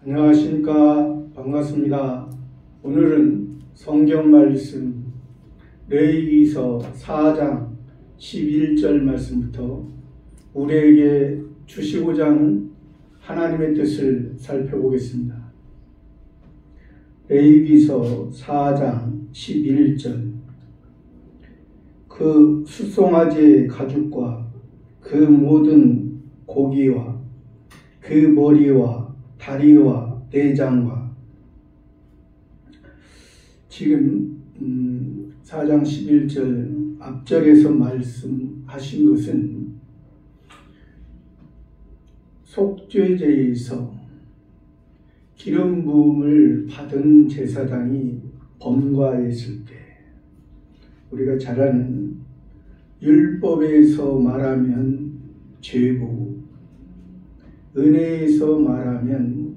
안녕하십니까. 반갑습니다. 오늘은 성경 말씀 레위기서 4장 11절 말씀부터 우리에게 주시고자 하는 하나님의 뜻을 살펴보겠습니다. 레위기서 4장 11절 그 숫송아지의 가죽과 그 모든 고기와 그 머리와 다리와 내장과 지금 4장 11절 앞절에서 말씀하신 것은 속죄제에서 기름 부음을 받은 제사장이 범과했을 때 우리가 잘 아는 율법에서 말하면 죄고 은혜에서 말하면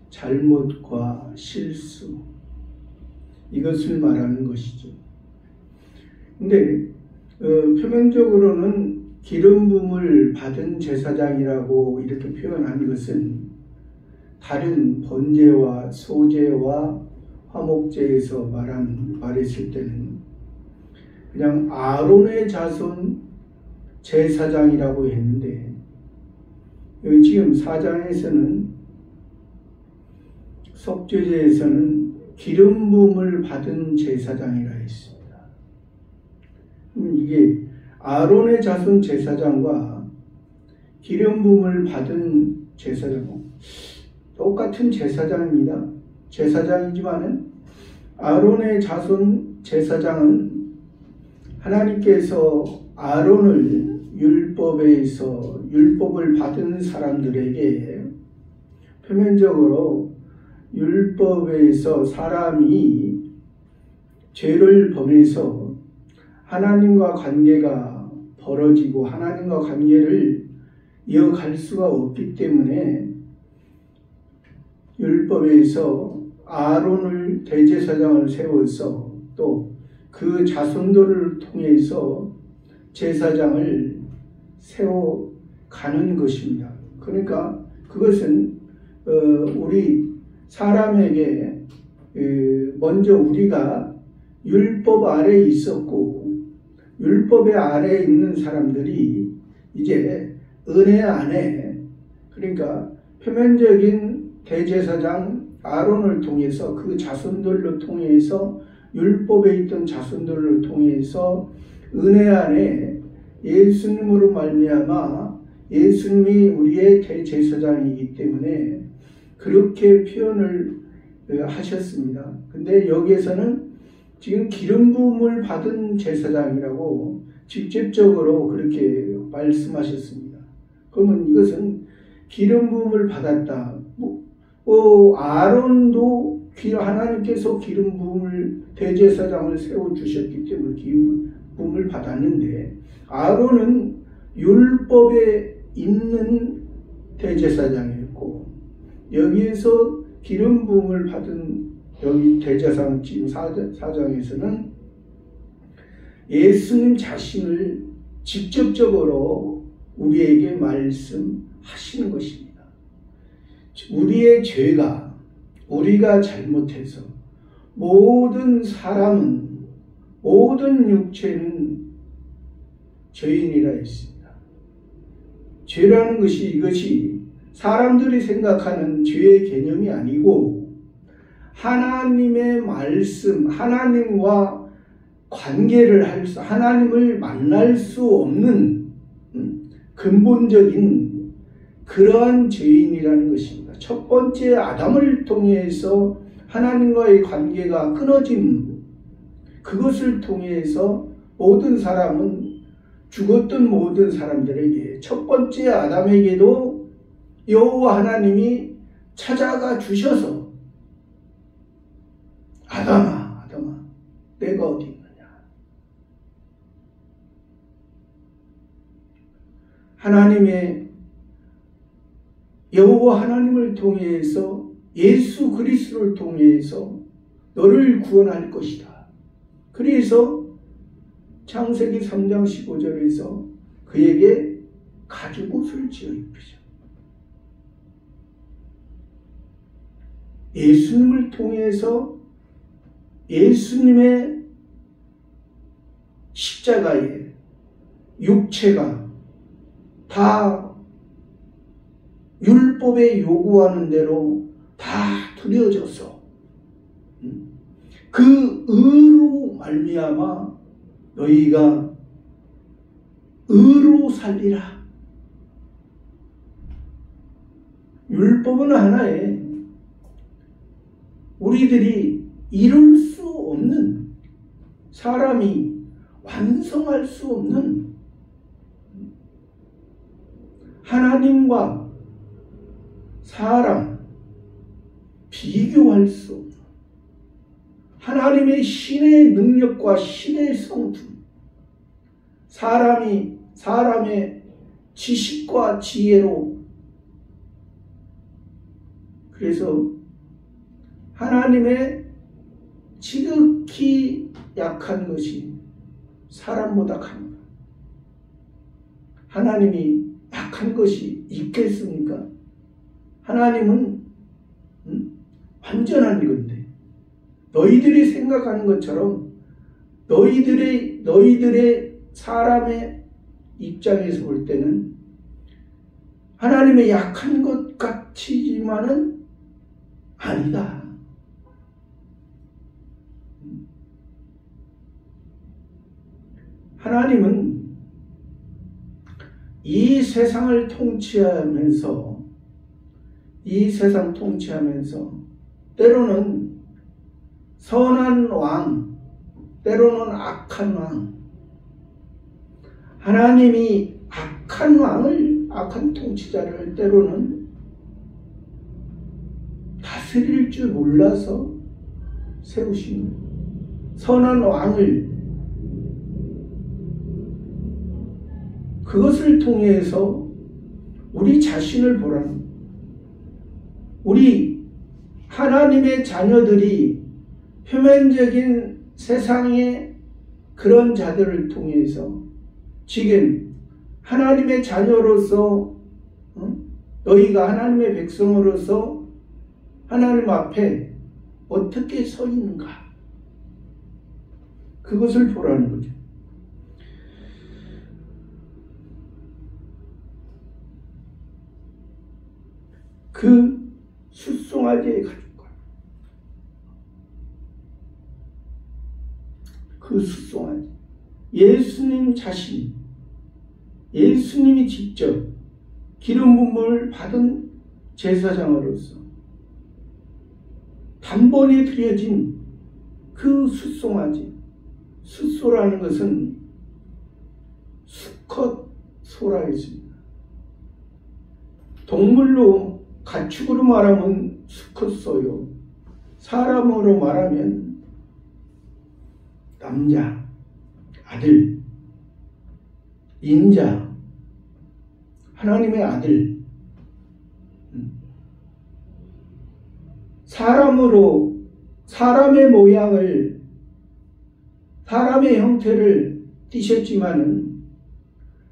잘못과 실수 이것을 말하는 것이죠. 근데 표면적으로는 기름 부음을 받은 제사장이라고 이렇게 표현한 것은 다른 번제와 소제와 화목제에서 말했을 때는 그냥 아론의 자손 제사장이라고 했는데 여기 지금 4장에서는 속죄제에서는 기름 부음을 받은 제사장이라 했습니다. 이게 아론의 자손 제사장과 기름 부음을 받은 제사장 똑같은 제사장입니다. 제사장이지만은 아론의 자손 제사장은 하나님께서 아론을 율법에서 율법을 받은 사람들에게 표면적으로 율법에서 사람이 죄를 범해서 하나님과 관계가 벌어지고 하나님과 관계를 이어갈 수가 없기 때문에 율법에서 아론을 대제사장을 세워서 또 그 자손들을 통해서 제사장을 세워가는 것입니다. 그러니까 그것은 우리 사람에게 먼저 우리가 율법 아래에 있었고 율법의 아래에 있는 사람들이 이제 은혜 안에 그러니까 표면적인 대제사장 아론을 통해서 그 자손들을 통해서 율법에 있던 자손들을 통해서 은혜 안에 예수님으로 말미암아 예수님이 우리의 대제사장이기 때문에 그렇게 표현을 하셨습니다. 근데 여기에서는 지금 기름 부음을 받은 제사장이라고 직접적으로 그렇게 말씀하셨습니다. 그러면 이것은 기름 부음을 받았다. 아론도 하나님께서 기름 부음을 대제사장을 세워주셨기 때문에 기름 부음을 받았는데 아론은 율법에 있는 대제사장이었고 여기에서 기름 부음을 받은 여기 대제사장 지금 4장에서는 예수님 자신을 직접적으로 우리에게 말씀하시는 것입니다. 우리의 죄가 우리가 잘못해서 모든 사람은 모든 육체는 죄인이라 했습니다. 죄라는 것이 이것이 사람들이 생각하는 죄의 개념이 아니고 하나님의 말씀, 하나님과 관계를 하나님을 만날 수 없는 근본적인 그러한 죄인이라는 것입니다. 첫 번째 아담을 통해서 하나님과의 관계가 끊어진 그것을 통해서 모든 사람은 죽었던 모든 사람들에게 첫 번째 아담에게도 여호와 하나님이 찾아가 주셔서 아담아 내가 어디 있느냐 하나님의 여호와 하나님을 통해서 예수 그리스도를 통해서 너를 구원할 것이다. 그래서 창세기 3장 15절에서 그에게 가죽옷을 지어 입히죠. 예수님을 통해서 예수님의 십자가에 육체가 다 율법에 요구하는 대로 다 드려져서 그 의로 말미암아 너희가 의로 살리라. 율법은 하나에 우리들이 이룰 수 없는, 사람이 완성할 수 없는, 하나님과 사람 비교할 수 없는 하나님의 신의 능력과 신의 성품, 사람의 지식과 지혜로, 그래서 하나님의 지극히 약한 것이 사람보다 강하다. 하나님이 약한 것이 있겠습니까? 하나님은 완전한 건데, 너희들이 생각하는 것처럼 너희들의 사람의 입장에서 볼 때는 하나님의 약한 것 같지만은 아니다. 하나님은 이 세상을 통치하면서 때로는 선한 왕, 때로는 악한 왕, 하나님이 악한 통치자를 때로는 다스릴 줄 몰라서 세우신 선한 왕을, 그것을 통해서 우리 자신을 보라는, 우리 하나님의 자녀들이 표면적인 세상의 그런 자들을 통해서 지금 하나님의 자녀로서, 너희가 하나님의 백성으로서 하나님 앞에 어떻게 서 있는가, 그것을 보라는 거죠. 그 숫송아지의 가족과 그 숫송아지, 예수님 자신, 예수님이 직접 기름 부음을 받은 제사장으로서 단번에 드려진 그 숫송아지, 숫소라는 것은 수컷 소라 했습니다. 동물로, 가축으로 말하면 수컷 소요, 사람으로 말하면 남자, 아들, 인자, 하나님의 아들, 사람으로, 사람의 모양을, 사람의 형태를 띠셨지만은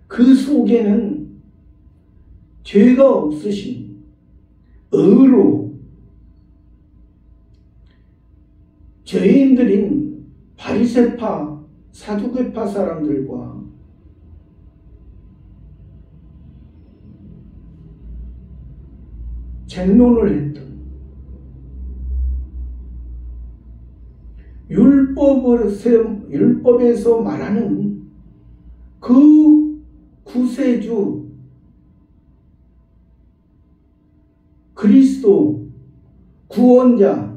그 속에는 죄가 없으신 의로, 죄인들인 바리새파, 사두개파 사람들과 쟁론을 했던, 율법에서 말하는 그 구세주 그리스도 구원자,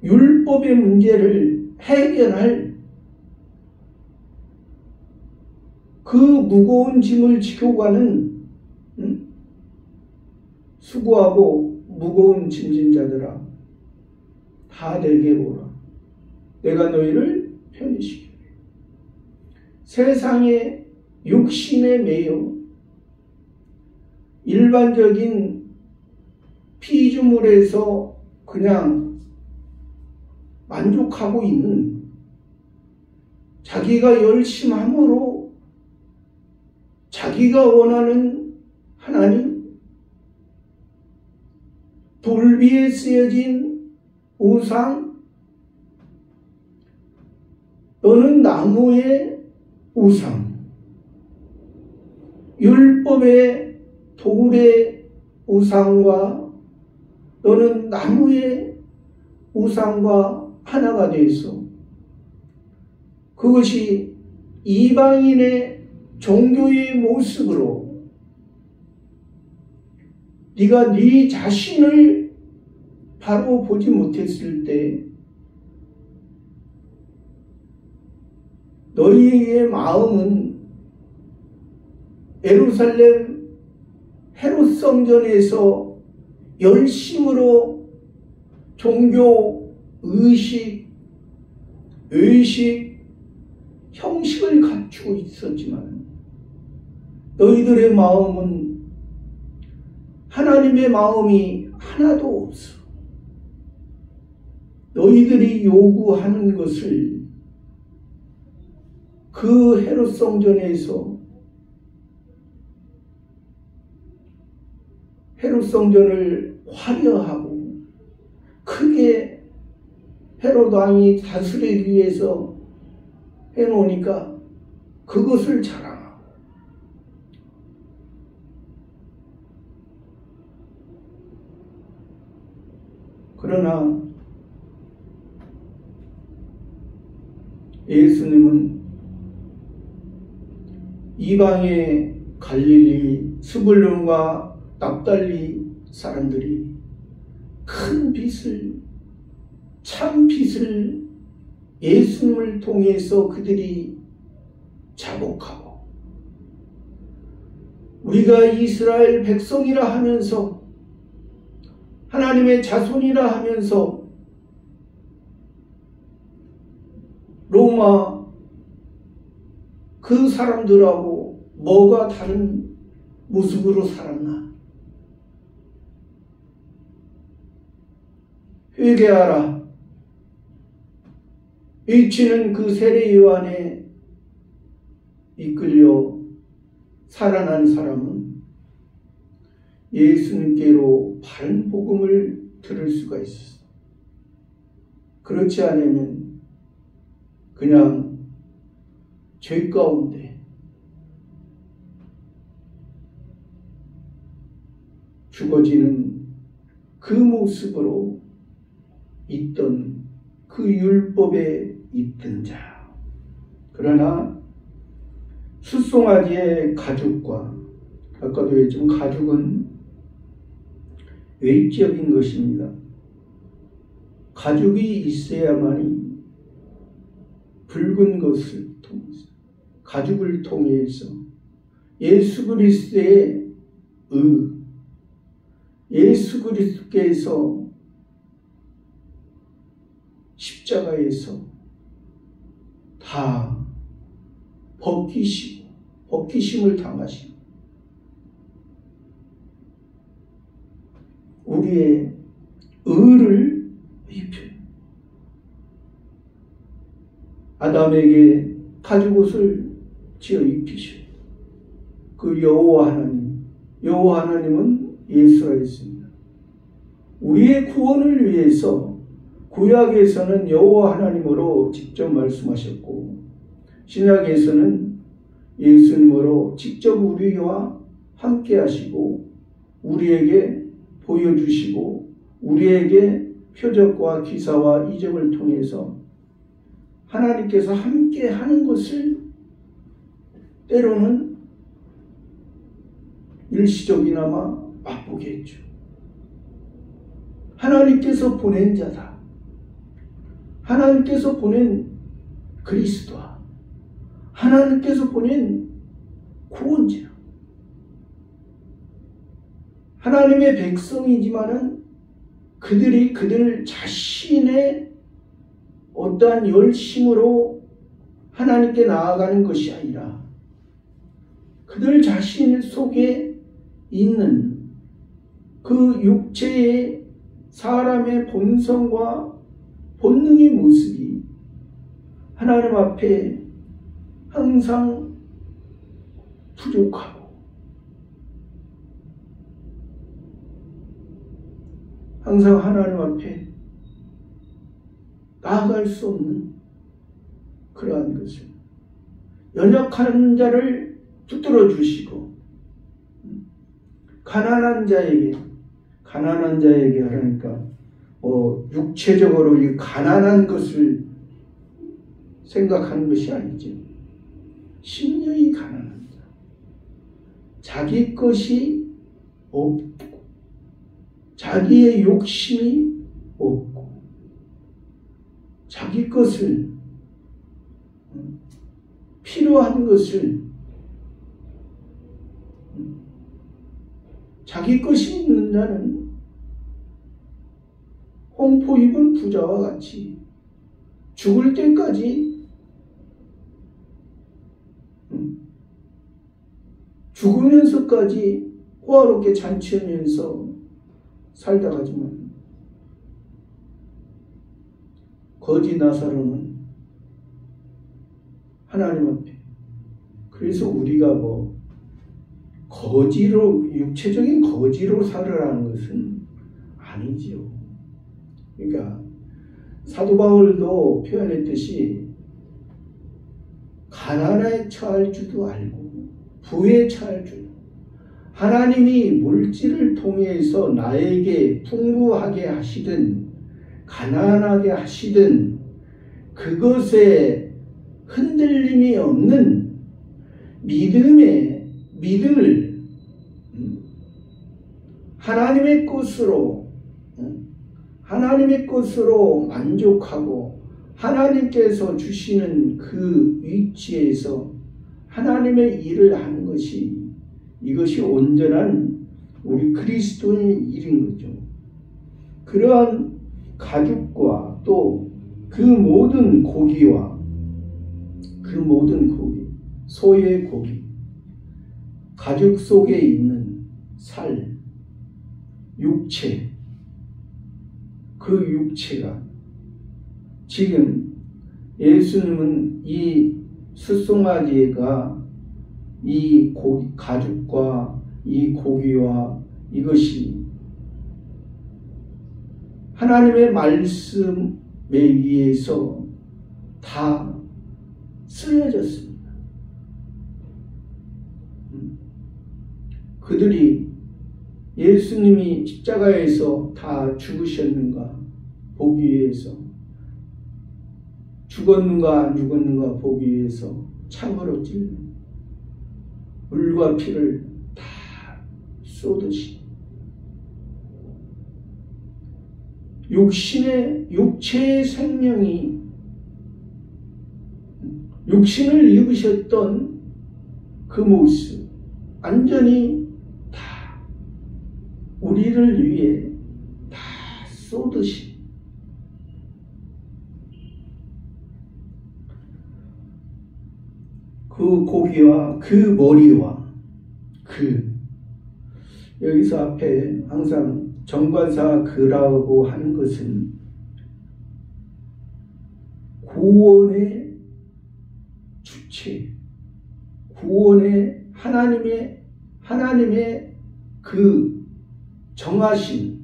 율법의 문제를 해결할 그 무거운 짐을 지고 가는 수고하고 무거운 짐진 자들아, 다 내게 오라. 내가 너희를 편히시키리. 세상의 육신에 매여 일반적인 피조물에서 그냥 만족하고 있는, 자기가 열심함으로 자기가 원하는 하나님, 돌 위에 쓰여진 우상, 또는 나무의 우상, 율법의 돌의 우상과 또는 나무의 우상과 하나가 되어서 그것이 이방인의 종교의 모습으로 네가 네 자신을 바로 보지 못했을 때 너희의 마음은 예루살렘 헤롯 성전에서 열심으로 종교 의식, 형식을 갖추고 있었지만 너희들의 마음은 하나님의 마음이 하나도 없어. 너희들이 요구하는 것을 그 헤롯 성전에서 헤롯 성전을 화려하고 크게 헤롯 왕이 다스리기 위해서 해놓으니까 그것을 자랑하고, 그러나 예수님은 이방의 갈릴리, 스불론과 납달리 사람들이 큰 빛을, 참 빛을 예수님을 통해서 그들이 자복하고, 우리가 이스라엘 백성이라 하면서 하나님의 자손이라 하면서 로마 그 사람들하고 뭐가 다른 모습으로 살았나? 회개하라. 위치는 그 세례 요한에 이끌려 살아난 사람은 예수님께로 바른 복음을 들을 수가 있었어. 그렇지 않으면 그냥 죄 가운데 죽어지는 그 모습으로 있던 그 율법에 있던 자. 그러나 숫송아지의 가죽과, 아까도 했지만 가죽은 외적인 것입니다. 가죽이 있어야만이 붉은 것을 통해서, 가죽을 통해서 예수 그리스도의 예수 그리스도께서 십자가에서 다 벗기심을 당하시고 우리의 의를 입혀 아담에게 가죽옷을 지어 입히시고, 그 여호와 하나님은 예수라 했습니다. 우리의 구원을 위해서 구약에서는 여호와 하나님으로 직접 말씀하셨고, 신약에서는 예수님으로 직접 우리와 함께 하시고 우리에게 보여주시고 우리에게 표적과 기사와 이적을 통해서 하나님께서 함께 하는 것을 때로는 일시적이나마 맛보게 했죠. 하나님께서 보낸 자다. 하나님께서 보낸 그리스도와 하나님께서 보낸 구원자. 하나님의 백성이지만은 그들이 그들 자신의 어떠한 열심으로 하나님께 나아가는 것이 아니라 그들 자신 속에 있는 그 육체의 사람의 본성과 본능의 모습이 하나님 앞에 항상 부족하고 항상 하나님 앞에 나아갈 수 없는 그러한 것을 연약한 자를 붙들어 주시고 가난한 자에게 하라니까 육체적으로 이 가난한 것을 생각하는 것이 아니죠. 심령이 가난한 자, 자기 것이 없고 자기의 욕심이 없고 자기 것을 필요한 것을 자기 것이 있는 자는 홍포 입은 부자와 같이 죽을 때까지 죽으면서까지 호화롭게 잔치하면서 살다 가지만 거지 나사로는 하나님 앞에 그래서 우리가 거지로 육체적인 거지로 살으라는 것은 아니지요. 그러니까 사도 바울도 표현했듯이 가난에 처할 줄도 알고 부에 처할 줄 하나님이 물질을 통해서 나에게 풍부하게 하시든 가난하게 하시든 그것에 흔들림이 없는 믿음을 하나님의 것으로 만족하고 하나님께서 주시는 그 위치에서 하나님의 일을 하는 것이 이것이 온전한 우리 그리스도인의 일인 거죠. 그러한 가죽과 또 그 모든 고기와 그 모든 고기, 소의 고기, 가죽 속에 있는 살, 육체, 그 육체가 지금 예수님은 이 숫송아지가 이 가죽과 이 고기와 이것이 하나님의 말씀에 의해서 다 쓰여졌습니다. 그들이 예수님이 십자가에서 다 죽으셨는가 보기 위해서 죽었는가 안 죽었는가 보기 위해서 창으로 찔러 물과 피를 다 쏟으시 육체의 생명이 육신을 입으셨던 그 모습 완전히 다 우리를 위해 다 쏟으시 그 고기와 그 머리와 여기서 앞에 항상 정관사 그라고 하는 것은 구원의 주체, 구원의 하나님의 그 정하신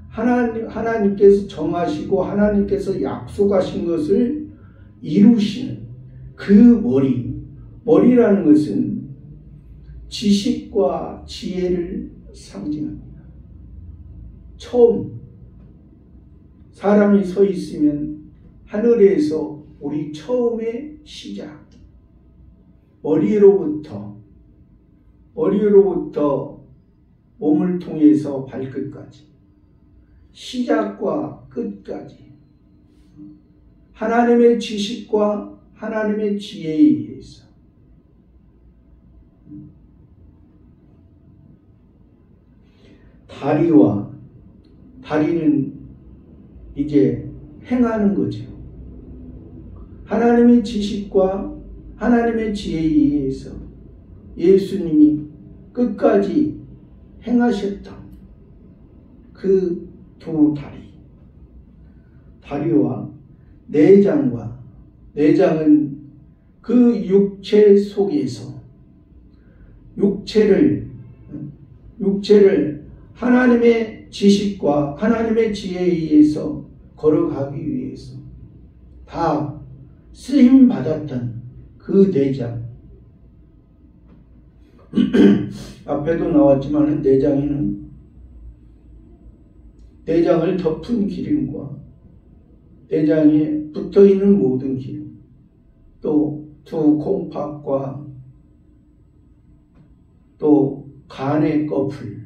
하나님께서 정하시고 하나님께서 약속하신 것을 이루시는 그 머리라는 것은 지식과 지혜를 상징합니다. 처음 사람이 서 있으면 하늘에서 우리 처음의 시작 머리로부터 몸을 통해서 발끝까지 시작과 끝까지 하나님의 지식과 하나님의 지혜에 의해서 다리는 이제 행하는 거죠. 하나님의 지식과 하나님의 지혜에 의해서 예수님이 끝까지 행하셨던 그 두 다리와 내장은 그 육체 속에서 육체를 하나님의 지식과 하나님의 지혜에 의해서 걸어가기 위해서 다 쓰임 받았던 그 내장. 앞에도 나왔지만 내장에는 내장을 덮은 기름과 내장에 붙어있는 모든 기름, 또 두 콩팥과 또 간의 꺼풀,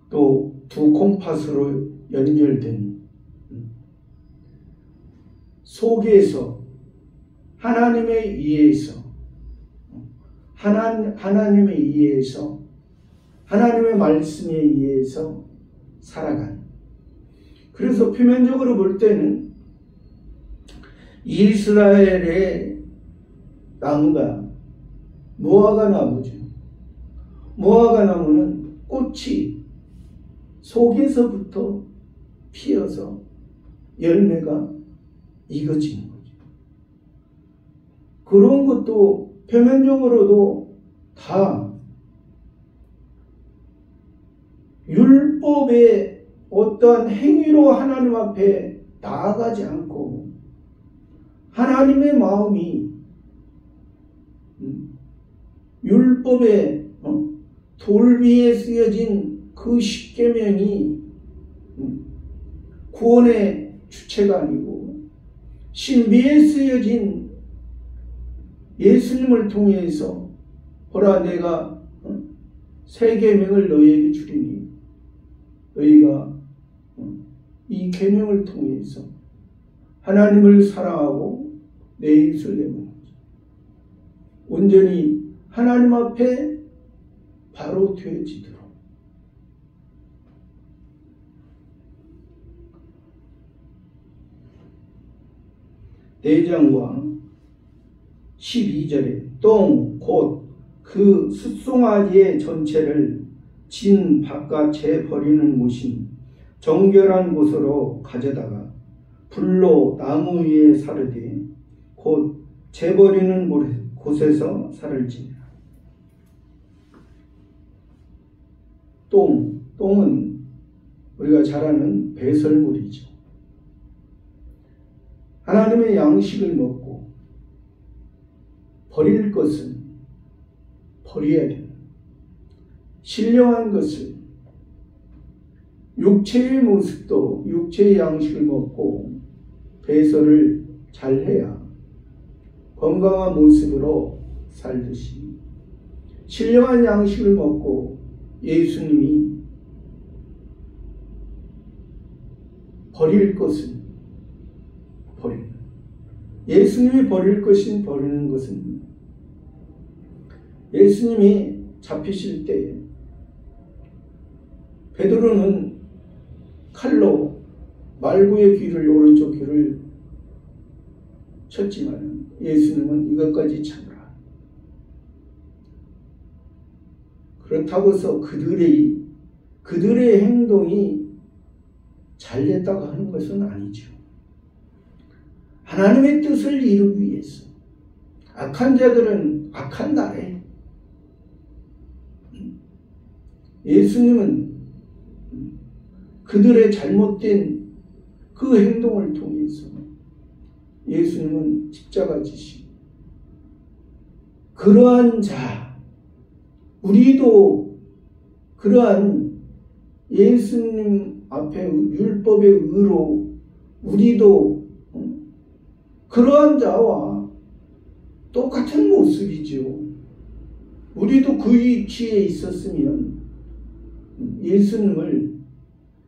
또 두 콩팥으로 연결된 속에서 하나님에 의해서 하나님에 의해서 하나님의 말씀에 의해서 살아간. 그래서 표면적으로 볼 때는 이스라엘의 나무가 무화과 나무죠. 무화과 나무는 꽃이 속에서부터 피어서 열매가 익어지는 거죠. 그런 것도 표면적으로도 다 율법의 어떠한 행위로 하나님 앞에 나아가지 않고 하나님의 마음이 율법의 돌 위에 쓰여진 그 십계명이 구원의 주체가 아니고 신비에 쓰여진 예수님을 통해서 보라 내가 새 계명을 너희에게 주리니 너희가 이 계명을 통해서 하나님을 사랑하고 내 이웃을 내모는 온전히 하나님 앞에 바로 되어지도록. 내장과 12절에 똥, 곧 그 숫송아지의 전체를 진 바깥에 버리는 곳인 정결한 곳으로 가져다가 불로 나무 위에 사르되 곧 재버리는 곳에서 살을 지니라. 똥은 우리가 잘 아는 배설물이죠. 하나님의 양식을 먹고 버릴 것은 버려야 됩니다. 신령한 것을 육체의 모습도 육체의 양식을 먹고 배설을 잘해야 건강한 모습으로 살듯이 신령한 양식을 먹고 예수님이 버릴 것은 버리는, 예수님이 버릴 것인 버리는 것은 예수님이 잡히실 때 베드로는 칼로 말구의 귀를 오른쪽 귀를 쳤지만 예수님은 이것까지 참으라. 그렇다고 해서 그들의 행동이 잘됐다고 하는 것은 아니죠. 하나님의 뜻을 이루기 위해서 악한 자들은 악한 날에 예수님은 그들의 잘못된 그 행동을 통해서 예수님은 십자가 지시고 그러한 자, 우리도 그러한 예수님 앞에 율법의 의로 우리도 그러한 자와 똑같은 모습이죠. 우리도 그 위치에 있었으면 예수님을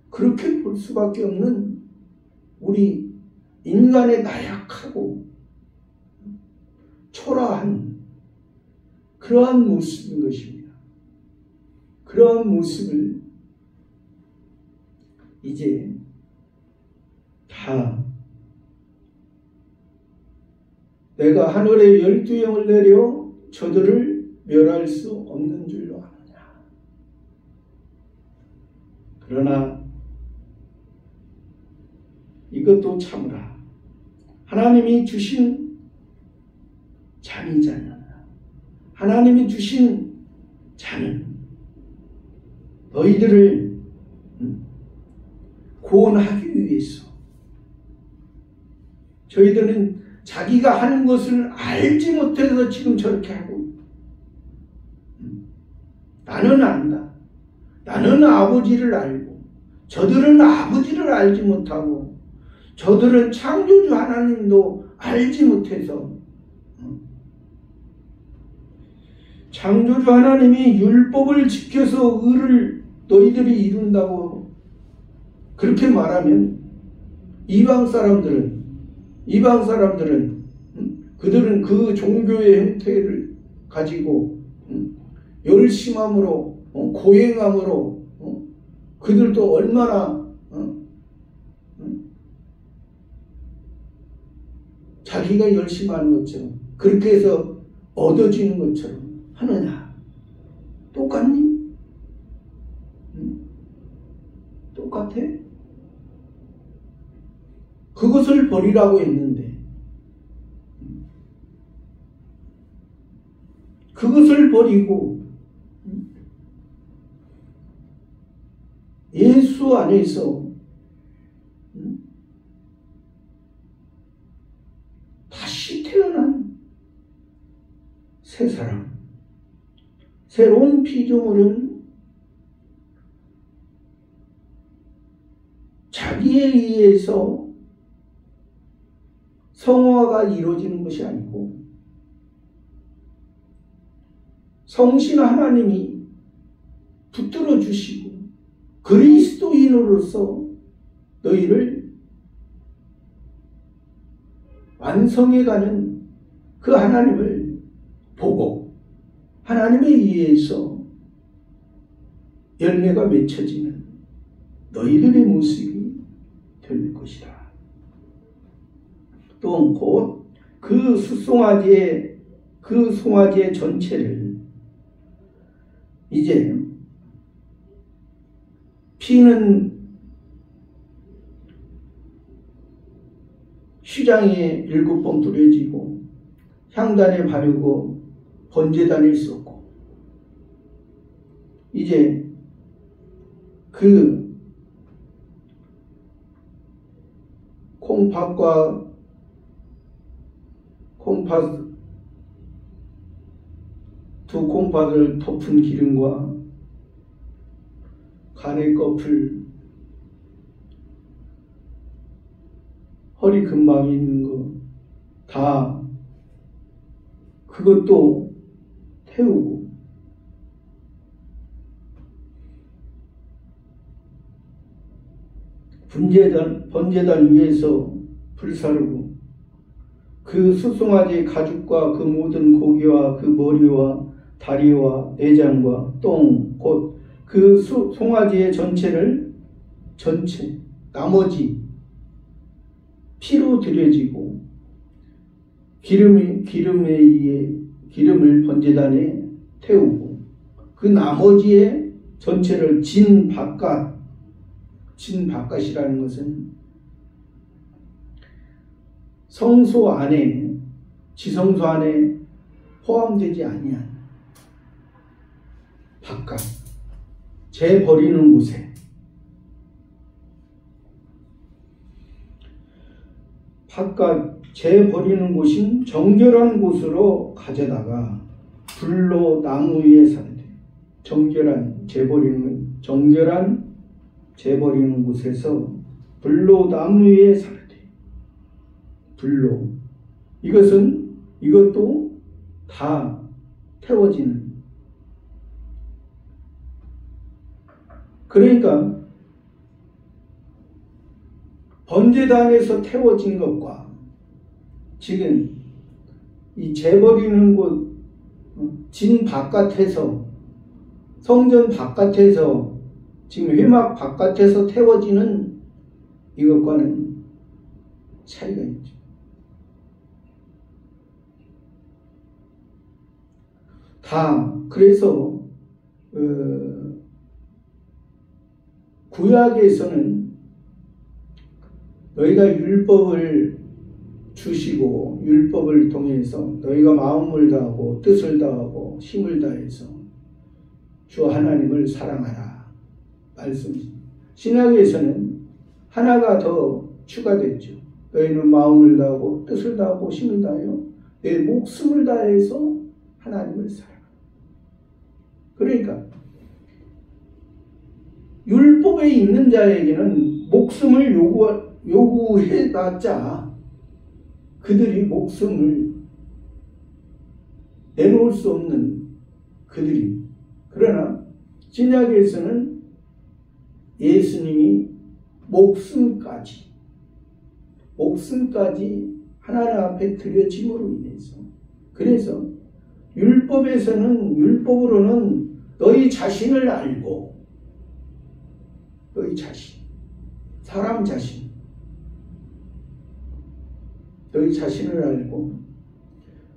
그렇게 볼 수밖에 없는 우리 인간의 나약하고 초라한 그러한 모습인 것입니다. 그러한 모습을 이제 다 내가 하늘에 12영을 내려 저들을 멸할 수 없는 줄로 아느냐. 그러나 이것도 참으라. 하나님이 주신 잠이잖아. 하나님이 주신 자는 너희들을 구원하기 위해서. 저희들은 자기가 하는 것을 알지 못해서 지금 저렇게 하고 있다. 나는 안다. 나는 아버지를 알고, 저들은 아버지를 알지 못하고, 저들은 창조주 하나님도 알지 못해서, 창조주 하나님이 율법을 지켜서 의를 너희들이 이룬다고 그렇게 말하면 이방 사람들은 그들은 그 종교의 형태를 가지고 열심함으로 고행함으로 그들도 얼마나 자기가 열심히 하는 것처럼 그렇게 해서 얻어지는 것처럼 하느냐? 똑같니? 똑같아? 그것을 버리라고 했는데 그것을 버리고 예수 안에서 다시 태어난 새 사람, 새로운 피조물은 자기에 의해서 성화가 이루어지는 것이 아니고 성신 하나님이 붙들어 주시고 그리스도인으로서 너희를 완성해가는 그 하나님을 보고 하나님에 의해서 열매가 맺혀지는 너희들의 모습이 될 것이다. 또 곧 그 송아지의 전체를 이제 피는 휘장에 7번 뿌려지고 향단에 바르고 번제단에 썼고 이제 그 두 콩팥을 덮은 기름과 간의 껍을 허리 근방에 있는 거 다 그것도 태우고 번제단 위에서 불사르고 그 수송아지 가죽과 그 모든 고기와 그 머리와 다리와 내장과 똥 곧 그 송아지의 나머지 피로 들여지고 기름에 의해 기름을 번제단에 태우고 그 나머지의 전체를 진바깥이라는 것은 성소 안에 지성소 안에 포함되지 아니한 바깥 재 버리는 곳에 바깥 재 버리는 곳인 정결한 곳으로 가져다가 불로 나무 위에 사르되 정결한 재 버리는 곳에서 불로 나무 위에 사르되 불로 이것도 다 태워지는 그러니까 번제단에서 태워진 것과 지금 이 재버리는 곳 진 바깥에서 성전 바깥에서 지금 회막 바깥에서 태워지는 이것과는 차이가 있죠. 다 그래서 구약에서는 너희가 율법을 주시고 율법을 통해서 너희가 마음을 다하고 뜻을 다하고 힘을 다해서 주 하나님을 사랑하라 말씀입니다. 신약에서는 하나가 더 추가됐죠. 너희는 마음을 다하고 뜻을 다하고 힘을 다하여 내 목숨을 다해서 하나님을 사랑하라. 그러니까 율법에 있는 자에게는 목숨을 요구해봤자 그들이 목숨을 내놓을 수 없는 그들이. 그러나 신약에서는 예수님이 목숨까지 하나님 앞에 드려짐으로 인해서, 그래서 율법으로는 너희 자신을 알고, 너희 자신, 사람 자신, 너희 자신을 알고,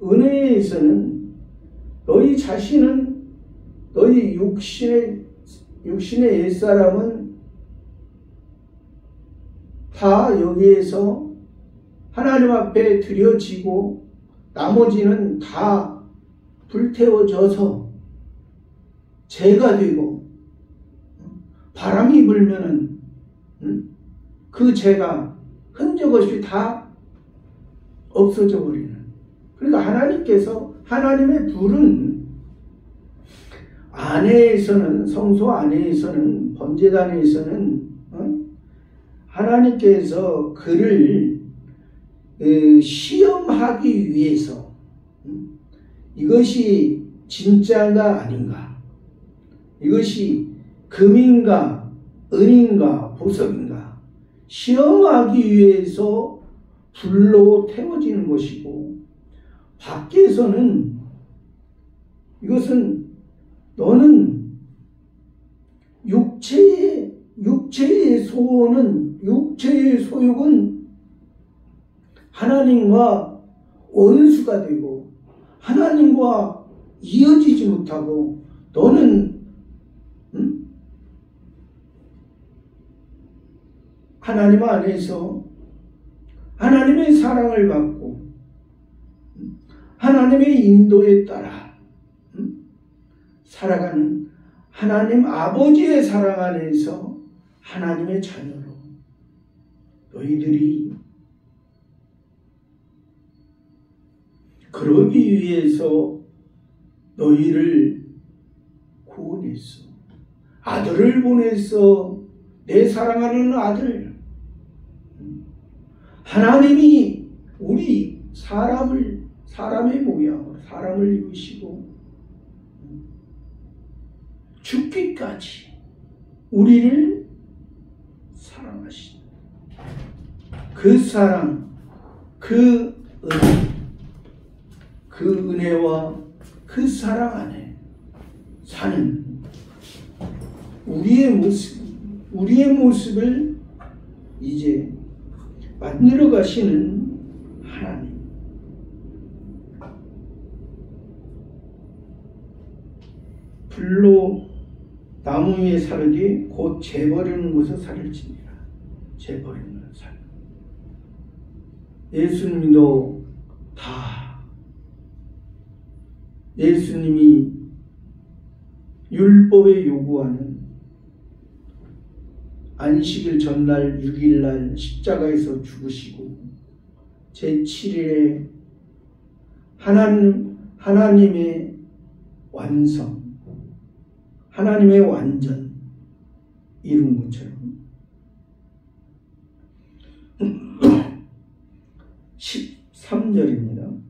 은혜에서는 너희 자신은, 너희 육신의 옛사람은 다 여기에서 하나님 앞에 드려지고 나머지는 다 불태워져서 죄가 되고, 바람이 불면은 그 죄가 흔적 없이 다 없어져 버리는. 그러니까 하나님께서, 하나님의 불은 안에서는, 성소 안에서는, 번제단에서는 하나님께서 그를 시험하기 위해서 이것이 진짜가 아닌가, 이것이 금인가 은인가 보석인가 시험하기 위해서 불로 태워지는 것이고, 밖에서는 이것은 너는 육체의 소원은, 육체의 소욕은 하나님과 원수가 되고 하나님과 이어지지 못하고, 너는 하나님 안에서 하나님의 사랑을 받고 하나님의 인도에 따라 살아가는 하나님 아버지의 사랑 안에서 하나님의 자녀로 너희들이 그러기 위해서 너희를 구원했어. 아들을 보냈어. 내 사랑하는 아들. 하나님이 우리 사람의 모양으로 사람을 입으시고 죽기까지 우리를 사랑하신 그 사랑, 그 은혜와 그 사랑 안에 사는 우리의 모습을 이제 만들어 가시는 하나님. 불로 나무 위에 사르되 곧 재버리는 곳에 사를지니라. 재버리는 살. 예수님도 다 예수님이 율법에 요구하는 안식일 전날 6일날 십자가에서 죽으시고 제7일에 하나님의 완성, 하나님의 완전 이룬 것처럼 13절입니다.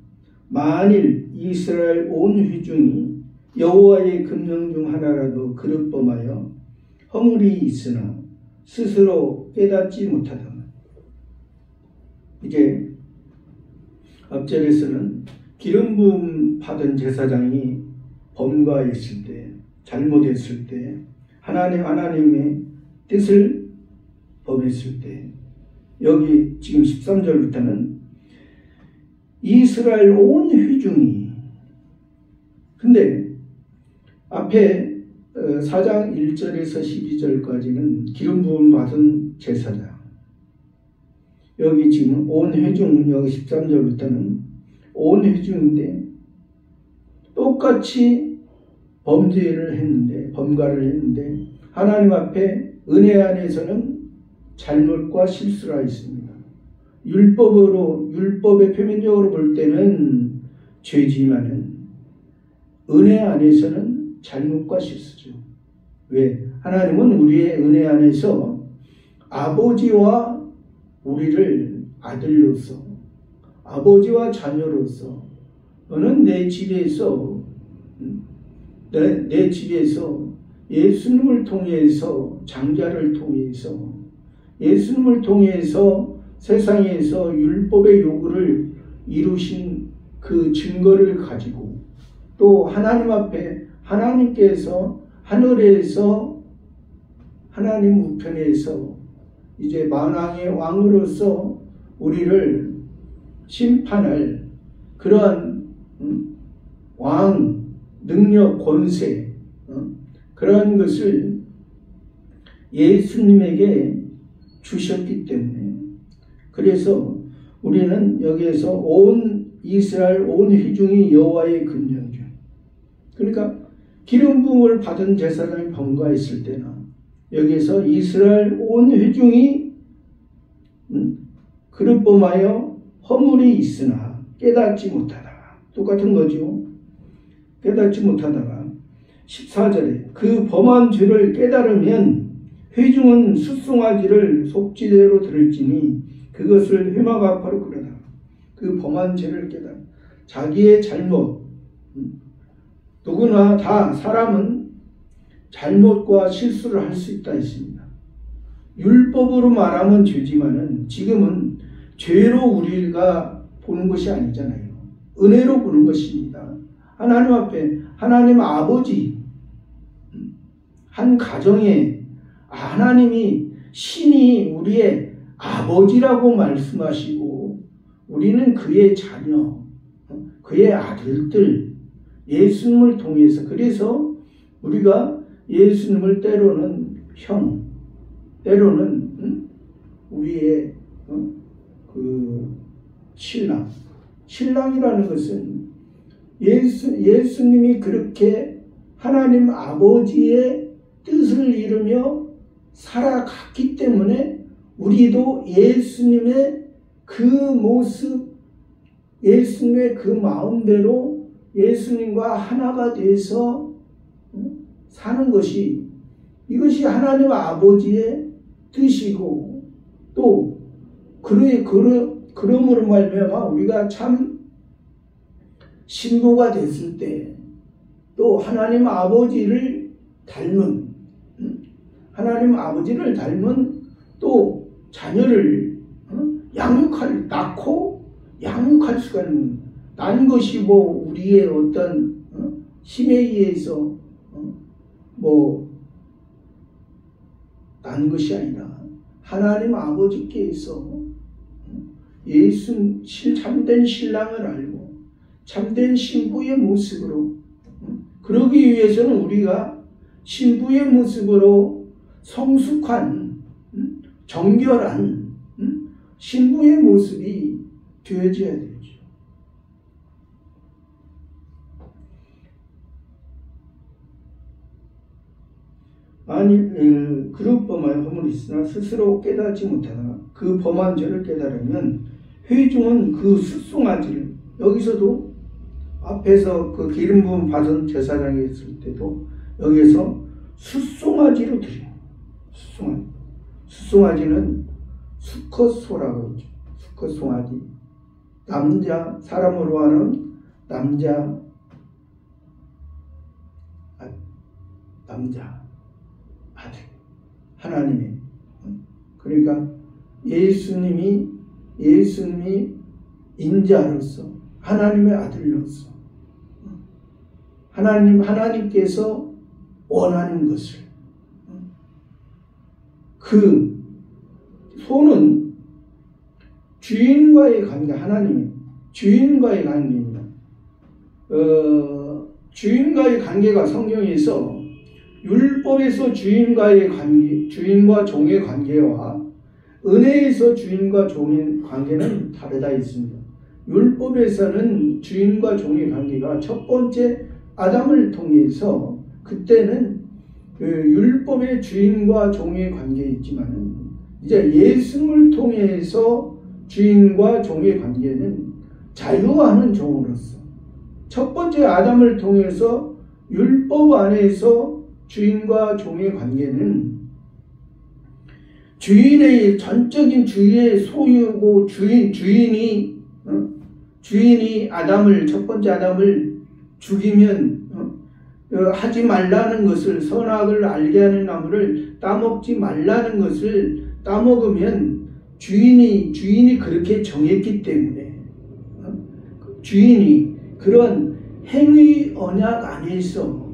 만일 이스라엘 온 회중이 여호와의 금령 중 하나라도 그릇 범하여 허물이 있으나 스스로 깨닫지 못하다면, 이제 앞절에서는 기름 부음 받은 제사장이 범과했을 때, 잘못했을 때, 하나님의 뜻을 범했을 때, 여기 지금 13절부터는 이스라엘 온 회중이, 근데 앞에 4장 1절에서 12절까지는 기름 부음 받은 제사장, 여기 지금 온 회중, 여기 13절부터는 온 회중인데 똑같이 범죄를 했는데, 범과를 했는데 하나님 앞에 은혜 안에서는 잘못과 실수가 있습니다. 율법의 표면적으로 볼 때는 죄지만은 은혜 안에서는 잘못과 실수죠. 왜? 하나님은 우리의 은혜 안에서 아버지와 우리를 아들로서, 아버지와 자녀로서, 너는 내 집에서 예수님을 통해서, 장자를 통해서, 예수님을 통해서 세상에서 율법의 요구를 이루신 그 증거를 가지고, 또 하나님 앞에 하나님께서 하늘에서 하나님 우편에서 이제 만왕의 왕으로서 우리를 심판할 그러한 왕, 능력, 권세, 그런 것을 예수님에게 주셨기 때문에, 그래서 우리는 여기에서 온 이스라엘 온 회중이 여호와의 금령이죠. 그러니까 기름 부음을 받은 제사장이 범과했을 때나 여기에서 이스라엘 온 회중이 그릇 범하여 허물이 있으나 깨닫지 못하다가, 똑같은 거죠. 깨닫지 못하다가 14절에 그 범한 죄를 깨달으면 회중은 숫송아지를 속지대로 들을지니 그것을 회막아파로 그러다. 그 범한 죄를 깨달아 자기의 잘못, 누구나 다 사람은 잘못과 실수를 할 수 있다 했습니다. 율법으로 말하면 죄지만은 지금은 죄로 우리가 보는 것이 아니잖아요. 은혜로 보는 것입니다. 하나님 앞에 하나님 아버지, 한 가정에 하나님이 신이 우리의 아버지라고 말씀하시고 우리는 그의 자녀, 그의 아들들, 예수님을 통해서, 그래서 우리가 예수님을 때로는 형, 때로는 우리의 그 신랑이라는 것은 예수님이 그렇게 하나님 아버지의 뜻을 이루며 살아갔기 때문에 우리도 예수님의 그 모습, 예수님의 그 마음대로 예수님과 하나가 돼서 사는 것이, 이것이 하나님 아버지의 뜻이고, 또 그러므로 말미암아 우리가 참 신부가 됐을 때 또 하나님 아버지를 닮은, 하나님 아버지를 닮은 또 자녀를 낳고 양육할 수가 있는, 난 것이 뭐 우리의 어떤 힘에 의해서 난 것이 아니라 하나님 아버지께서 참된 신랑을 알고 참된 신부의 모습으로, 그러기 위해서는 우리가 신부의 모습으로 성숙한 정결한 신부의 모습이 되어져야 되죠. 만일 그릇 범하여 허물이 있으나 스스로 깨닫지 못하다가 그 범한 죄를 깨달으면 회중은 그 숫송아지를, 여기서도 앞에서 그 기름 부음 받은 제사장이 있을 때도 여기에서 숫송아지로 드려요. 숫송아지는 수컷소라고 하죠. 수컷송아지. 남자, 사람으로 하는 남자 아들, 하나님의, 그러니까 예수님이 인자로서 하나님의 아들로서 하나님께서 원하는 것을, 그 소는 주인과의 관계, 하나님이 주인과의 관계입니다. 주인과의 관계가 성경에서 율법에서 주인과의 관계, 주인과 종의 관계와 은혜에서 주인과 종의 관계는 다르다 있습니다. 율법에서는 주인과 종의 관계가 첫 번째 아담을 통해서 그때는 그 율법의 주인과 종의 관계에 있지만 이제 예수님을 통해서 주인과 종의 관계는 자유하는 종으로서 첫 번째 아담을 통해서 율법 안에서 주인과 종의 관계는 주인의 전적인 주인의 소유고 주인이 아담을 첫 번째 아담을 죽이면 하지 말라는 것을 선악을 알게 하는 나무를 따먹지 말라는 것을 따먹으면 주인이 그렇게 정했기 때문에 주인이 그런 행위 언약 안에서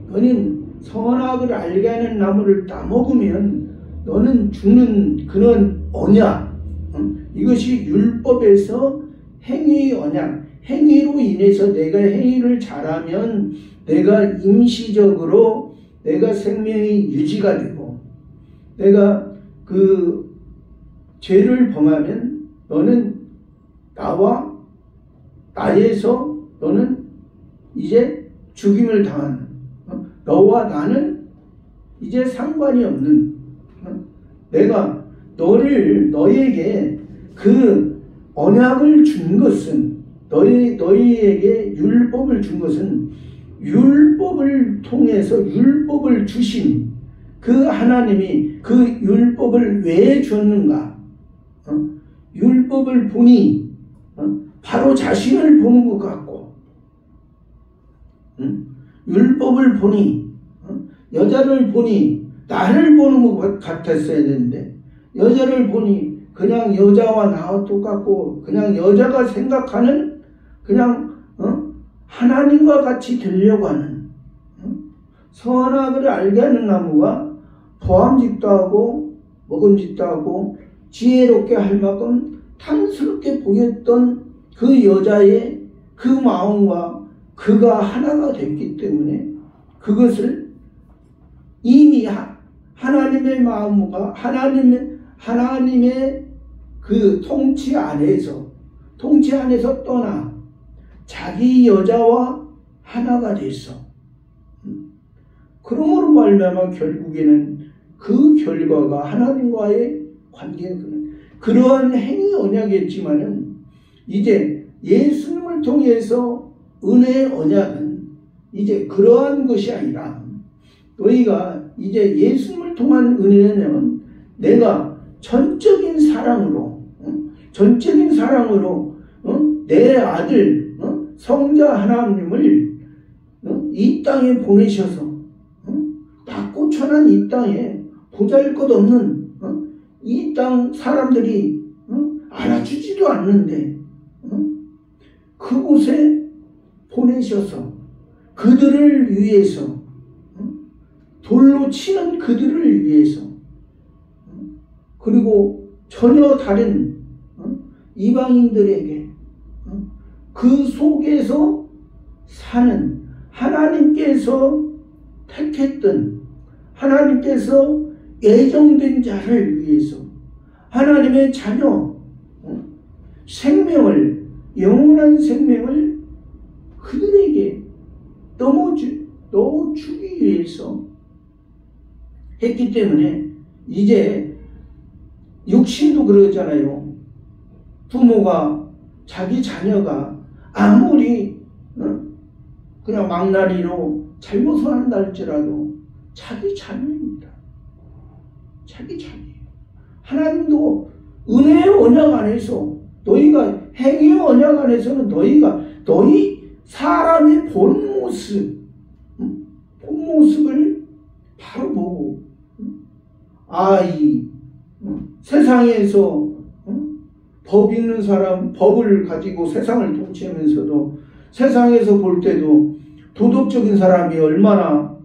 너는 선악을 알게 하는 나무를 따먹으면 너는 죽는 그런 언약, 이것이 율법에서 행위 언약, 행위로 인해서 내가 행위를 잘하면 내가 임시적으로 내가 생명이 유지가 되고 내가 그 죄를 범하면 너는 나에서 너는 이제 죽임을 당하는 너와 나는 이제 상관이 없는 내가 너에게 그 언약을 준 것은 너희에게 율법을 준 것은 율법을 통해서 율법을 주신 그 하나님이 그 율법을 왜 줬는가? 율법을 보니 바로 자신을 보는 것 같고 율법을 보니 여자를 보니 나를 보는 것 같았어야 되는데 여자를 보니 그냥 여자와 나와 똑같고 그냥 여자가 생각하는 그냥 하나님과 같이 되려고 하는 선악을 알게 하는 나무가 포함짓도 하고 먹음짓도 하고 지혜롭게 할 만큼 탐스럽게 보였던 그 여자의 그 마음과 그가 하나가 됐기 때문에 그것을 이미 하나님의 마음과 하나님의 그 통치 안에서 떠나 자기 여자와 하나가 됐어. 그러므로 말미암아 결국에는 그 결과가 하나님과의 관계는 그러한 행위 언약이었지만은 이제 예수님을 통해서 은혜의 언약은 이제 그러한 것이 아니라 너희가 이제 예수님을 통한 은혜는 내가 전적인 사랑으로 내 아들 성자 하나님을 이 땅에 보내셔서 낮고 천한 이 땅에 보잘것없는 이 땅 사람들이 알아주지도 않는데 그곳에 보내셔서 그들을 위해서 돌로 치는 그들을 위해서 그리고 전혀 다른 이방인들에게 그 속에서 사는 하나님께서 택했던 하나님께서 예정된 자를 위해서 하나님의 자녀 생명을 영원한 생명을 그들에게 넣어주기 위해서 했기 때문에 이제 육신도 그러잖아요. 부모가 자기 자녀가 아무리 그냥 망나니로 잘못을 한다 할지라도 자기 자녀입니다. 자기 자녀예요. 하나님도 은혜의 언약 안에서 너희가 행위의 언약 안에서는 너희 사람의 본 모습을 바로 보고 세상에서 법 있는 사람, 법을 가지고 세상을 통치하면서도 세상에서 볼 때도 도덕적인 사람이 얼마나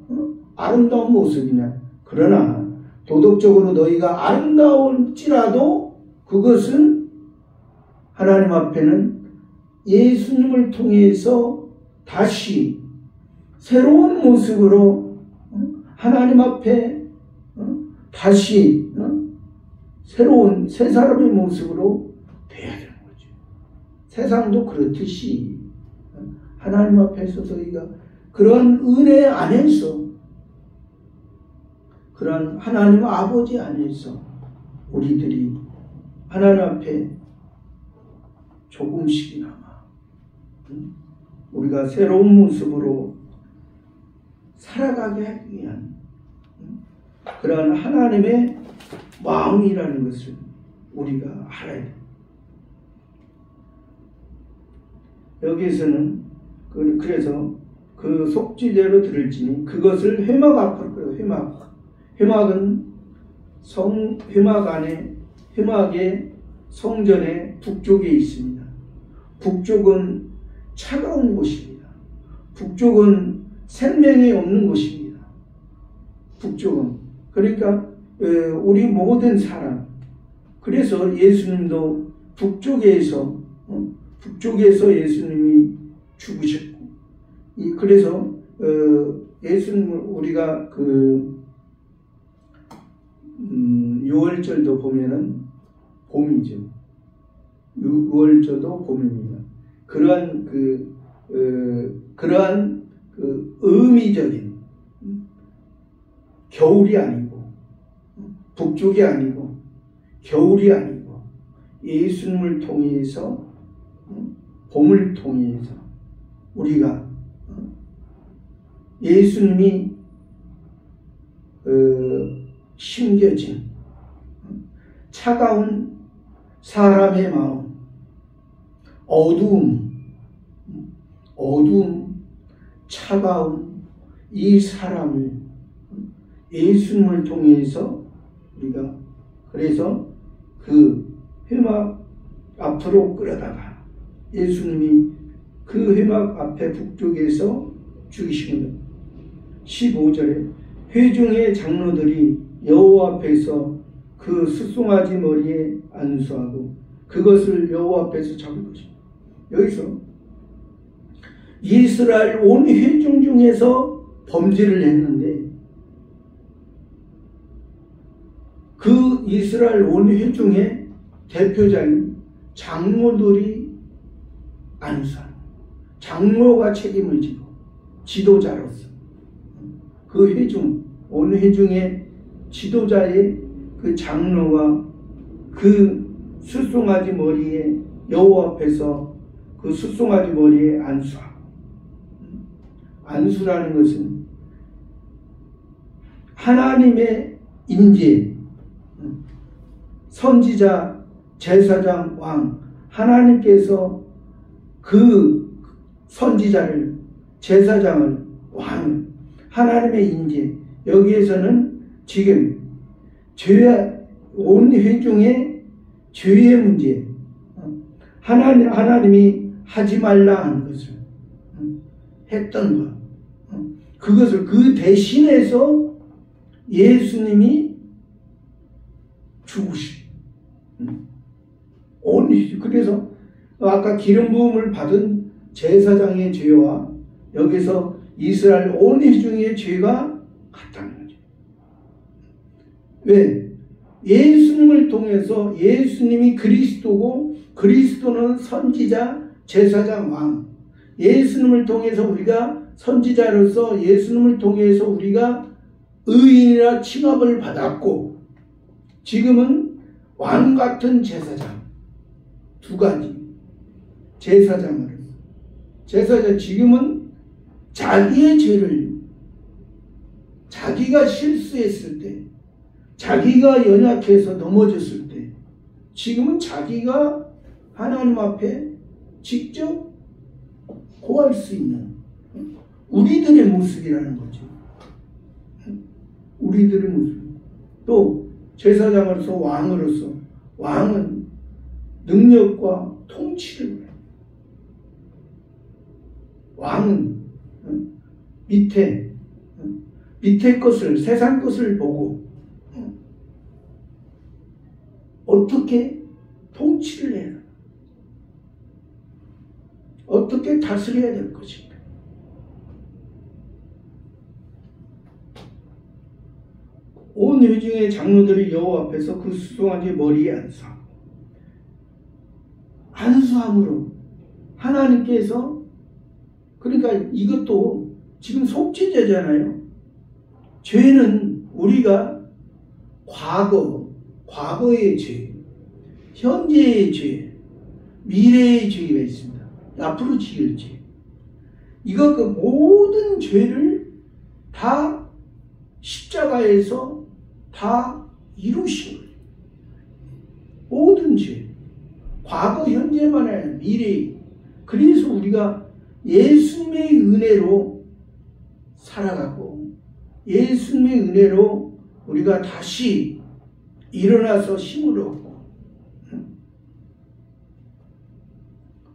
아름다운 모습이냐. 그러나 도덕적으로 너희가 아름다울지라도 그것은 하나님 앞에는 예수님을 통해서 다시 새로운 모습으로 하나님 앞에 다시 새로운 새 사람의 모습으로 돼야 되는 거죠. 세상도 그렇듯이 하나님 앞에서 저희가 그런 은혜 안에서, 그런 하나님 아버지 안에서 우리들이 하나님 앞에 조금씩이나마 우리가 새로운 모습으로 살아가게 하기 위한 그런 하나님의 마음이라는 것을 우리가 알아야 돼요. 여기에서는 그래서 그 속죄제로 드릴지니 그것을 회막 앞으로 그래요. 회막은 회막의 성전의 북쪽에 있습니다. 북쪽은 차가운 곳입니다. 북쪽은 생명이 없는 곳입니다. 북쪽은. 그러니까 우리 모든 사람, 그래서 예수님도 북쪽에서 예수님이 죽으셨고, 그래서 예수님을 우리가 6월절도 보면은 봄이죠. 6월절도 봄입니다. 그러한 의미적인 겨울이 아니고 북쪽이 아니고 겨울이 아니고 예수님을 통해서 봄을 통해서 우리가 예수님이 심겨진 차가운 사람의 마음, 어두움, 차가운 이 사람을 예수님을 통해서 우리가 그래서 그 회막 앞으로 끌어다가 예수님이 그 회막 앞에 북쪽에서 죽이시는 15절에 회중의 장로들이 여호와 앞에서 그 숫송아지 머리에 안수하고 그것을 여호와 앞에서 잡을 것입니다. 여기서 이스라엘 온 회중 중에서 범죄를 했는데 그 이스라엘 온 회중의 대표자인 장로들이 안수하는, 장로가 책임을 지고 지도자로서 그 회중, 온 회중의 지도자의 그 장로와 그 숫송아지 머리에 여호와 앞에서 그 숫송아지 머리에 안수하고, 안수라는 것은 하나님의 임재, 선지자, 제사장, 왕, 하나님께서 그 선지자를, 제사장을, 왕, 하나님의 임재, 여기에서는 지금 온 회중의 죄의 문제, 하나님이 하지 말라 하는 것을 했던 것, 그것을 그 대신해서 예수님이 죽으시. 그래서 아까 기름 부음을 받은 제사장의 죄와 여기서 이스라엘 온 회중의 죄가 같다는 거죠. 왜? 예수님을 통해서 예수님이 그리스도고 그리스도는 선지자, 제사장, 왕. 예수님을 통해서 우리가 선지자로서 예수님을 통해서 우리가 의인이라 칭함을 받았고 지금은 왕 같은 제사장. 두 가지. 제사장으로서. 제사장 지금은 자기의 죄를 자기가 실수했을 때 자기가 연약해서 넘어졌을 때 지금은 자기가 하나님 앞에 직접 고할 수 있는 우리들의 모습이라는 거죠. 우리들의 모습. 또 제사장으로서 왕으로서 왕은 능력과 통치를 해요. 왕은 밑에 것을 세상 것을 보고 어떻게 통치를 해야, 어떻게 다스려야 될 것인가. 온 회중의 장로들이 여호와 앞에서 그 수송아지의 머리에 안수함으로 하나님께서, 그러니까 이것도 지금 속죄제잖아요. 죄는 우리가 과거의 죄, 현재의 죄, 미래의 죄가 있습니다. 앞으로 지을 죄. 이거 그 모든 죄를 다 십자가에서 다 이루신 거예요. 모든 죄. 과거, 현재만 아니라 미래. 그래서 우리가 예수님의 은혜로 살아가고 예수님의 은혜로 우리가 다시 일어나서 힘을 얻고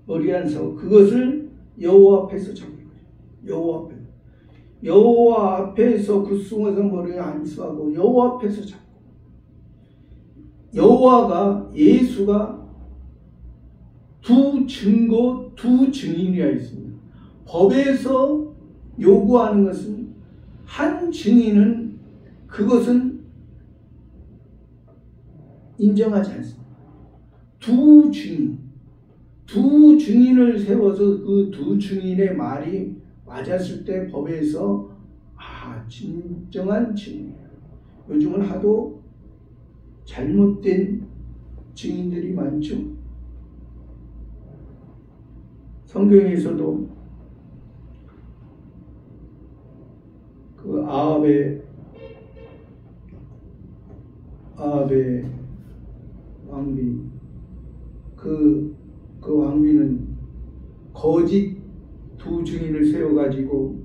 머리 안서 그것을 여호와 앞에서 잡는 거예요. 여호와 앞에서 그 수송아지 머리에 안수하고 여호와 앞에서 잡고, 여호와가, 예수가 두 증거, 두 증인이라 있습니다. 법에서 요구하는 것은 한 증인은 그것은 인정하지 않습니다. 두 증인을 세워서 그 두 증인의 말이 맞았을 때 법에서 진정한 증인이에요. 요즘은 하도 잘못된 증인들이 많죠. 성경에서도 그 아합의 왕비, 그 왕비는 거짓 두 증인을 세워가지고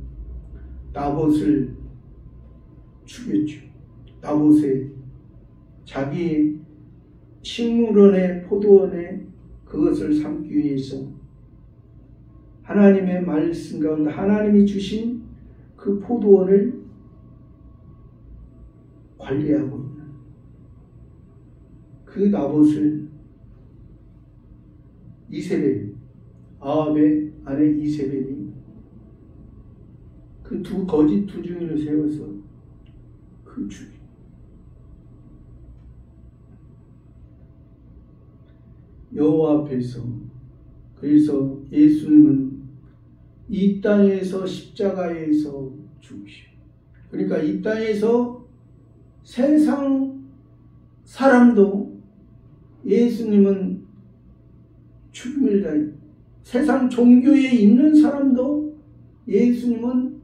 나봇을 죽였죠. 나봇의 자기 식물원의 포도원에 그것을 삼기 위해서 하나님의 말씀 가운데 하나님이 주신 그 포도원을 관리하고 있는 그 나봇을 이세벨, 아합의 아내 이세벨이 그 거짓 두 증인을 세워서 그 죽이. 여호와 앞에서, 그래서 예수님은 이 땅에서 십자가에서 죽으시오. 그러니까 이 땅에서 세상 사람도 예수님은 죽음을 당해, 세상 종교에 있는 사람도 예수님은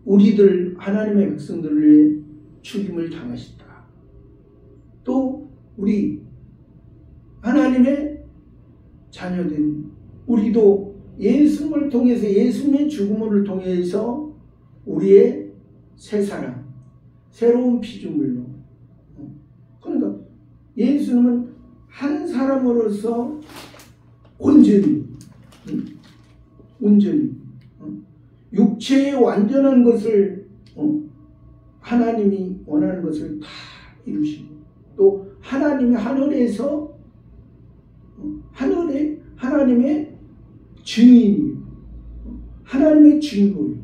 우리들 하나님의 백성들을 위해 죽임을 당하셨다. 또 우리 하나님의 자녀된 우리도 예수님을 통해서, 예수님의 죽음을 통해서 우리의 새 사람, 새로운 피조물로, 그러니까 예수님은 한 사람으로서 온전히 육체의 완전한 것을 하나님이 원하는 것을 다 이루시고, 또 하나님이 하늘에서 하나님의 증인이에요. 하나님의 증거예요.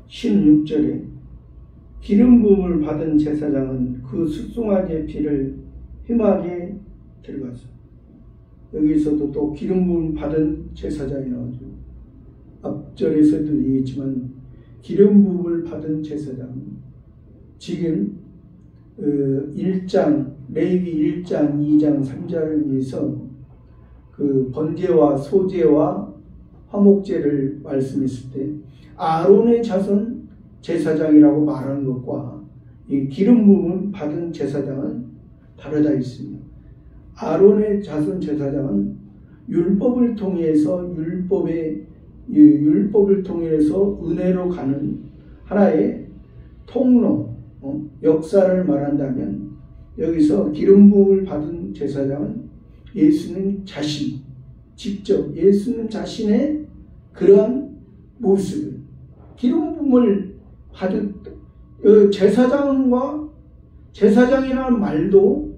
16절에 기름 부음을 받은 제사장은 그 숫송아지의 피를 휘막에 들어가서, 여기서도 또 기름 부음 받은 제사장이 나오죠. 앞절에서도 얘기했지만 기름 부음을 받은 제사장은 지금 1장 레위기 1장 2장 3장에서 그 번제와 소제와 화목제를 말씀했을 때 아론의 자손 제사장이라고 말하는 것과 이 기름 부음을 받은 제사장은 다르다 있습니다. 아론의 자손 제사장은 율법을 통해서 은혜로 가는 하나의 통로, 역사를 말한다면, 여기서 기름 부음을 받은 제사장은 예수님 자신, 직접 예수님 자신의 그러한 모습을, 기름 부음을 받은 제사장이라는 말도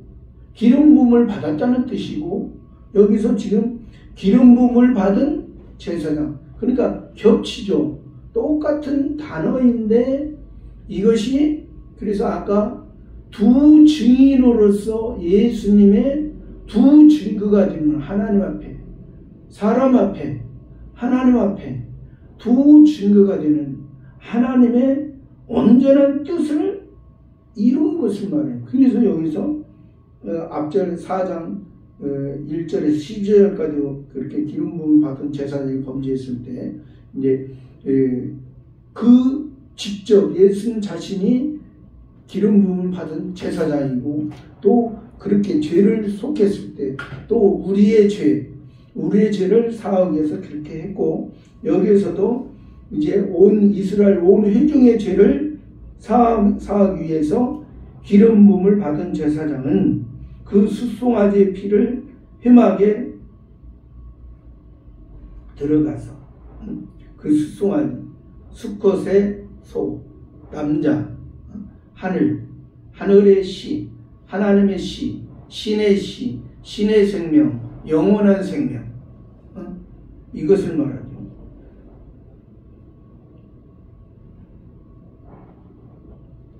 기름 부음을 받았다는 뜻이고, 여기서 지금 기름 부음을 받은 제사장. 그러니까 겹치죠. 똑같은 단어인데 이것이 그래서 아까 두 증인으로서 예수님의 두 증거가 되는 하나님 앞에, 사람 앞에, 하나님 앞에 두 증거가 되는 하나님의 온전한 뜻을 이룬 것을 말해요. 그래서 여기서 앞절 4장 1절에서 12절까지 그렇게 기름 부음 받은 제사장이 범죄했을 때 이제 그 직접 예수님 자신이 기름 부음을 받은 제사장이고 또 그렇게 죄를 속했을 때 또 우리의 죄를 사하기 위해서 그렇게 했고 여기에서도 이제 온 이스라엘 온 회중의 죄를 사하기 위해서 기름 부음을 받은 제사장은 그 숫송아지의 피를 회막에 들어가서 그 숫송아지 수컷의 소 남자 하늘의 씨 하나님의 씨 신의 씨 신의 생명 영원한 생명 이것을 말하죠.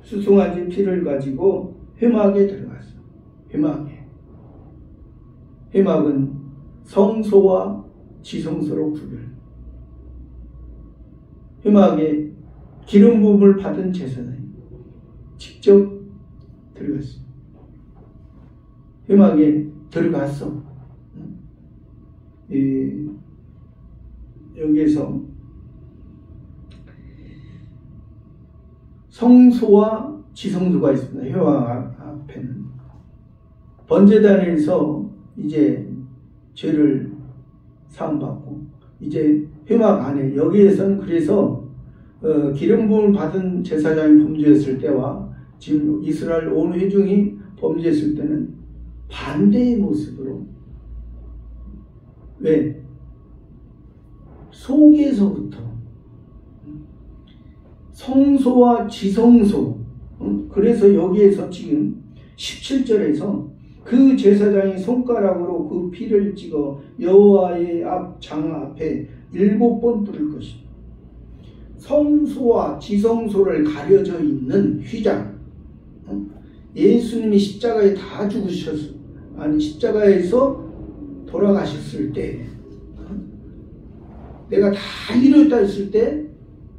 수송아지 피를 가지고 회막에 들어갔어. 회막은 성소와 지성소로 구별. 회막에 기름 부음을 받은 제사장이 직접 들어갔어. 회막에 들어갔어. 여기에서 성소와 지성소가 있습니다. 회막 앞에는 번제단에서 이제 죄를 사함받고 이제 회막 안에 여기에서는 그래서 기름 부음을 받은 제사장이 범죄했을 때와 지금 이스라엘 온 회중이 범죄했을 때는 반대의 모습으로 왜? 속에서부터 성소와 지성소 그래서 여기에서 지금 17절에서 그 제사장이 손가락으로 그 피를 찍어 여호와의 장 앞에 7번 뿌릴 것이다. 성소와 지성소를 가려져 있는 휘장 예수님이 십자가에 다 죽으셨어. 아니 십자가에서 돌아가셨을 때 내가 다 이뤘다 했을 때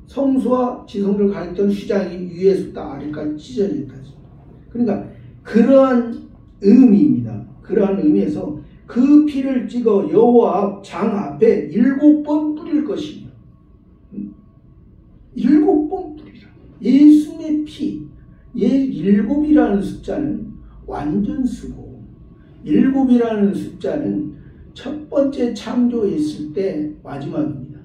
성소와 지성소를 가렸던 휘장이 위에서부터 아래까지 찢어져 있다. 그러니까 그러한 의미입니다. 그러한 의미에서 그 피를 찍어 여호와 장 앞에 7번 뿌릴 것이며 7번 뿌리라. 예수님의 피 7이라는 숫자는 완전수고 7이라는 숫자는 첫 번째 창조했을 때 마지막입니다.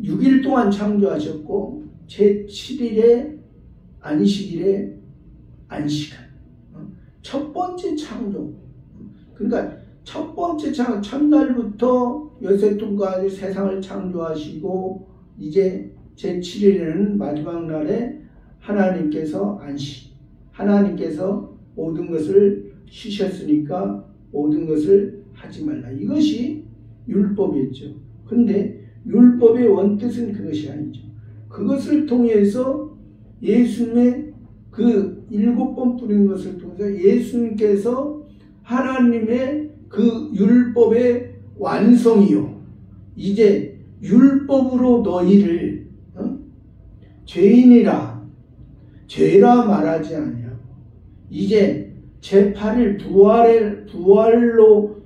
6일 동안 창조하셨고 제7일에 안식일에 안식한 첫 번째 창조. 그러니까 첫 번째 창조 첫날부터 여세통까지 세상을 창조하시고 이제 제7일에는 마지막 날에 하나님께서 하나님께서 모든 것을 쉬셨으니까 모든 것을 하지 말라. 이것이 율법이었죠. 근데 율법의 원뜻은 그것이 아니죠. 그것을 통해서 예수님의 그 7번 뿌린 것을 통해서 예수님께서 하나님의 그 율법의 완성이요. 이제 율법으로 너희를 죄라 말하지 아니하고 이제 제8일 부활로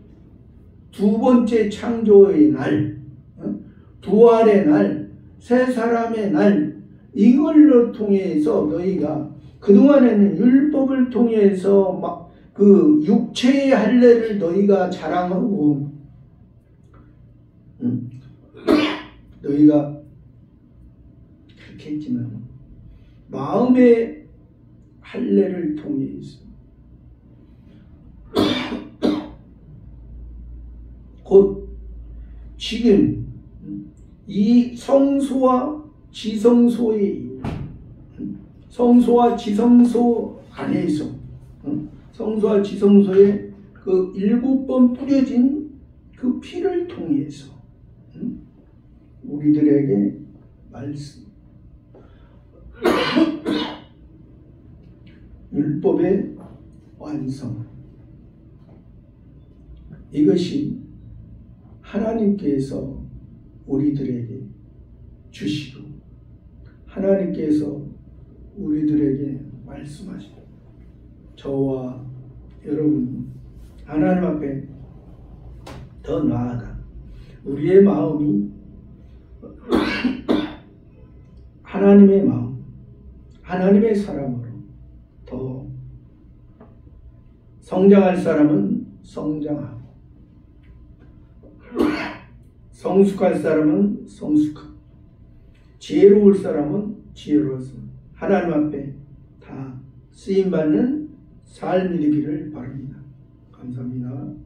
두 번째 창조의 날 부활의 날 새 사람의 날 이걸로 통해서 너희가 그동안에는 율법을 통해서 막 그 육체의 할례를 너희가 자랑하고 너희가 그렇게 했지만 마음의 할례를 통해서 곧 지금 이 성소와 지성소의 성소와 지성소 안에서 성소와 지성소에 그 7번 뿌려진 그 피를 통해서 우리들에게 말씀, 율법의 완성, 이것이 하나님께서 우리들에게 주시고 하나님께서 우리들에게 말씀하시고 저와 여러분 하나님 앞에 더 나아가 우리의 마음이 하나님의 마음, 하나님의 사람으로 더 성장할 사람은 성장하고 성숙할 사람은 성숙하고 지혜로울 사람은 지혜로워서 하나님 앞에 다 쓰임받는 삶이 되기를 바랍니다. 감사합니다.